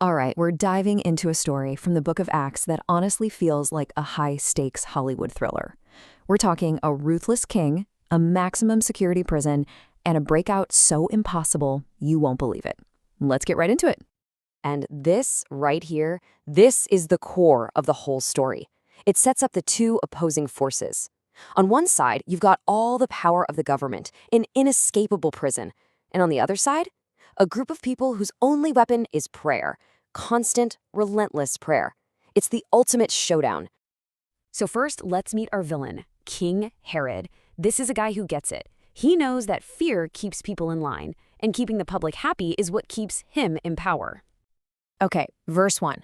All right, we're diving into a story from the book of Acts that honestly feels like a high-stakes Hollywood thriller. We're talking a ruthless king, a maximum security prison, and a breakout so impossible you won't believe it. Let's get right into it. And this right here, this is the core of the whole story. It sets up the two opposing forces. On one side, you've got all the power of the government, an inescapable prison. And on the other side, a group of people whose only weapon is prayer. Constant, relentless prayer. It's the ultimate showdown. So first, let's meet our villain, King Herod. This is a guy who gets it. He knows that fear keeps people in line, and keeping the public happy is what keeps him in power. Okay, verse 1.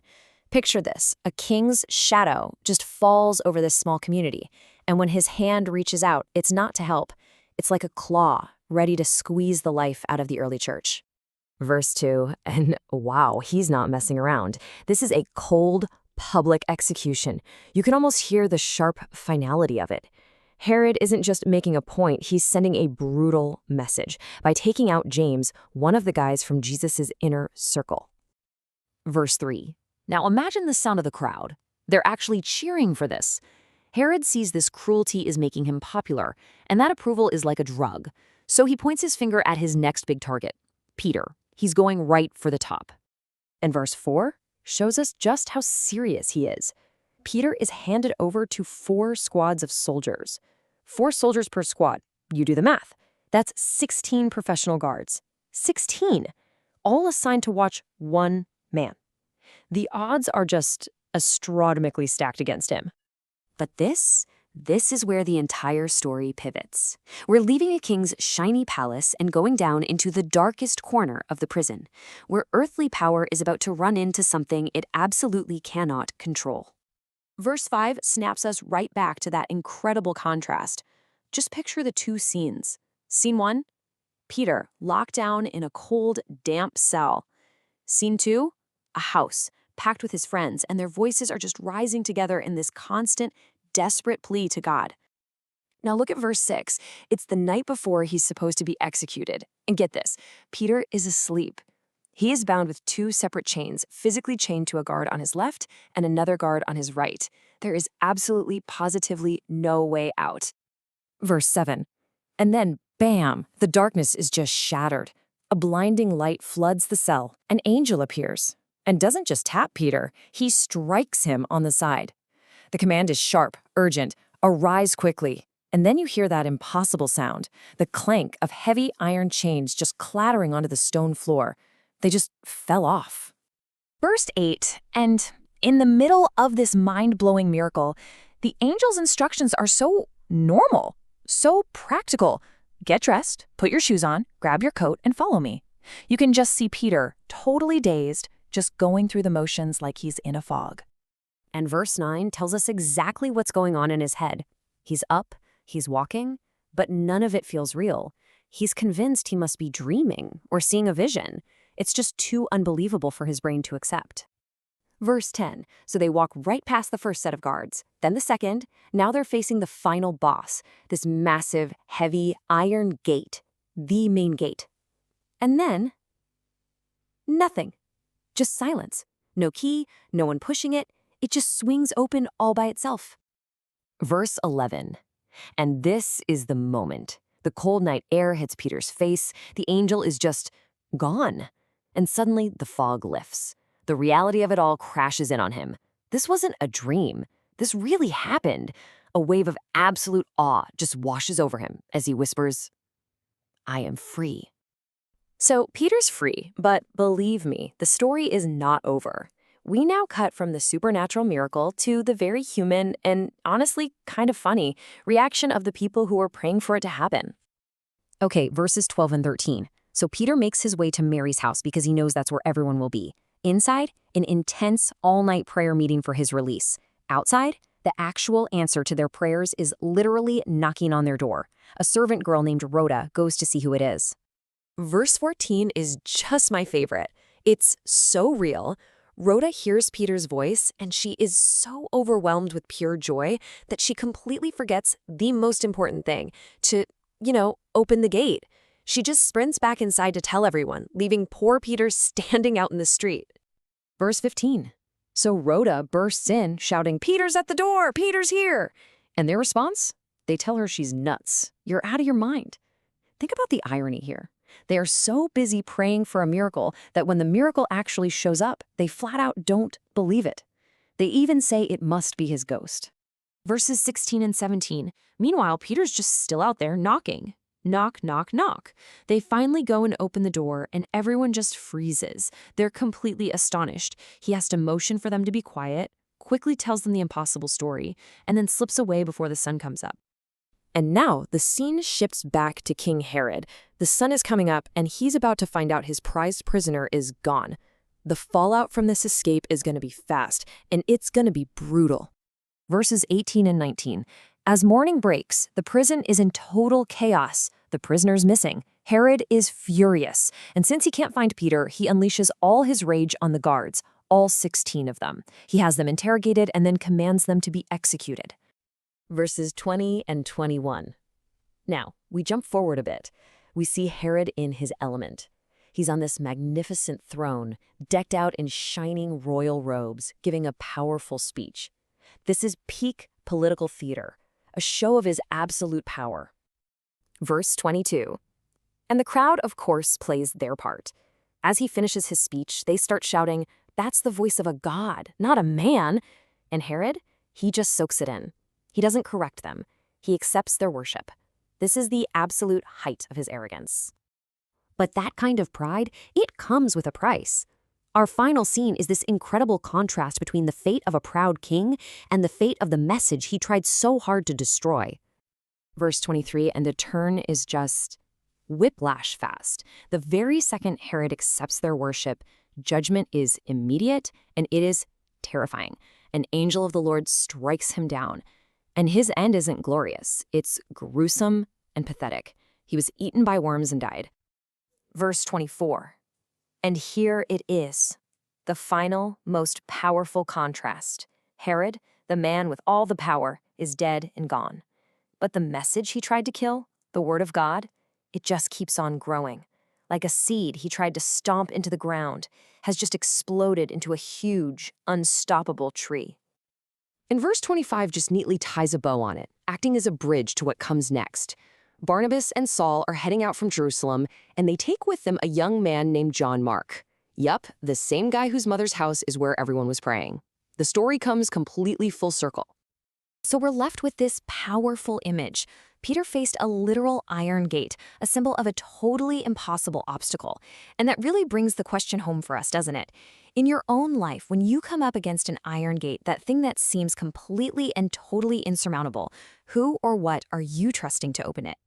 Picture this. A king's shadow just falls over this small community, and when his hand reaches out, it's not to help. It's like a claw, ready to squeeze the life out of the early church. Verse 2, and wow, he's not messing around. This is a cold, public execution. You can almost hear the sharp finality of it. Herod isn't just making a point, he's sending a brutal message by taking out James, one of the guys from Jesus' inner circle. Verse 3. Now imagine the sound of the crowd. They're actually cheering for this. Herod sees this cruelty is making him popular, and that approval is like a drug. So he points his finger at his next big target, Peter. He's going right for the top. And verse 4 shows us just how serious he is. Peter is handed over to 4 squads of soldiers. 4 soldiers per squad. You do the math. That's 16 professional guards. 16! All assigned to watch one man. The odds are just astronomically stacked against him. But this is where the entire story pivots. We're leaving a king's shiny palace and going down into the darkest corner of the prison, where earthly power is about to run into something it absolutely cannot control. Verse 5 snaps us right back to that incredible contrast. Just picture the two scenes. Scene 1, Peter locked down in a cold, damp cell. Scene 2, a house packed with his friends, and their voices are just rising together in this constant, desperate plea to God. Now look at verse 6. It's the night before he's supposed to be executed. And get this, Peter is asleep. He is bound with 2 separate chains, physically chained to a guard on his left and another guard on his right. There is absolutely, positively no way out. Verse 7. And then, bam, the darkness is just shattered. A blinding light floods the cell. An angel appears and doesn't just tap Peter, he strikes him on the side. The command is sharp, urgent, arise quickly. And then you hear that impossible sound, the clank of heavy iron chains just clattering onto the stone floor. They just fell off. Verse 8, and in the middle of this mind-blowing miracle, the angel's instructions are so normal, so practical. Get dressed, put your shoes on, grab your coat, and follow me. You can just see Peter, totally dazed, just going through the motions like he's in a fog. And verse 9 tells us exactly what's going on in his head. He's up, he's walking, but none of it feels real. He's convinced he must be dreaming or seeing a vision. It's just too unbelievable for his brain to accept. Verse 10, so they walk right past the first set of guards, then the second. Now they're facing the final boss, this massive, heavy iron gate, the main gate. And then, nothing. Just silence. No key, no one pushing it. It just swings open all by itself. Verse 11. And this is the moment. The cold night air hits Peter's face. The angel is just gone. And suddenly the fog lifts. The reality of it all crashes in on him. This wasn't a dream. This really happened. A wave of absolute awe just washes over him as he whispers, I am free. So Peter's free, but believe me, the story is not over. We now cut from the supernatural miracle to the very human and honestly kind of funny reaction of the people who were praying for it to happen. Okay, verses 12 and 13. So Peter makes his way to Mary's house because he knows that's where everyone will be. Inside, an intense all-night prayer meeting for his release. Outside, the actual answer to their prayers is literally knocking on their door. A servant girl named Rhoda goes to see who it is. Verse 14 is just my favorite. It's so real. Rhoda hears Peter's voice, and she is so overwhelmed with pure joy that she completely forgets the most important thing, to, open the gate. She just sprints back inside to tell everyone, leaving poor Peter standing out in the street. Verse 15. So Rhoda bursts in, shouting, "Peter's at the door! Peter's here!" And their response? They tell her she's nuts. You're out of your mind. Think about the irony here. They are so busy praying for a miracle that when the miracle actually shows up, they flat out don't believe it. They even say it must be his ghost. Verses 16 and 17. Meanwhile, Peter's just still out there knocking. Knock, knock, knock. They finally go and open the door, and everyone just freezes. They're completely astonished. He has to motion for them to be quiet, quickly tells them the impossible story, and then slips away before the sun comes up. And now the scene shifts back to King Herod. The sun is coming up, and he's about to find out his prized prisoner is gone. The fallout from this escape is going to be fast, and it's going to be brutal. Verses 18 and 19. As morning breaks, the prison is in total chaos. The prisoner's missing. Herod is furious, and since he can't find Peter, he unleashes all his rage on the guards, all 16 of them. He has them interrogated and then commands them to be executed. Verses 20 and 21. Now, we jump forward a bit. We see Herod in his element. He's on this magnificent throne, decked out in shining royal robes, giving a powerful speech. This is peak political theater, a show of his absolute power. Verse 22. And the crowd, of course, plays their part. As he finishes his speech, they start shouting, "That's the voice of a god, not a man." And Herod, he just soaks it in. He doesn't correct them. He accepts their worship. This is the absolute height of his arrogance. But that kind of pride, it comes with a price. Our final scene is this incredible contrast between the fate of a proud king and the fate of the message he tried so hard to destroy. Verse 23, and the turn is just whiplash fast. The very second Herod accepts their worship, judgment is immediate and it is terrifying. An angel of the Lord strikes him down. And his end isn't glorious. It's gruesome and pathetic. He was eaten by worms and died. Verse 24. And here it is, the final, most powerful contrast. Herod, the man with all the power, is dead and gone. But the message he tried to kill, the word of God, it just keeps on growing. Like a seed he tried to stomp into the ground, has just exploded into a huge, unstoppable tree. And verse 25 just neatly ties a bow on it, acting as a bridge to what comes next. Barnabas and Saul are heading out from Jerusalem, and they take with them a young man named John Mark. Yup, the same guy whose mother's house is where everyone was praying. The story comes completely full circle. So we're left with this powerful image. Peter faced a literal iron gate, a symbol of a totally impossible obstacle. And that really brings the question home for us, doesn't it? In your own life, when you come up against an iron gate, that thing that seems completely and totally insurmountable, who or what are you trusting to open it?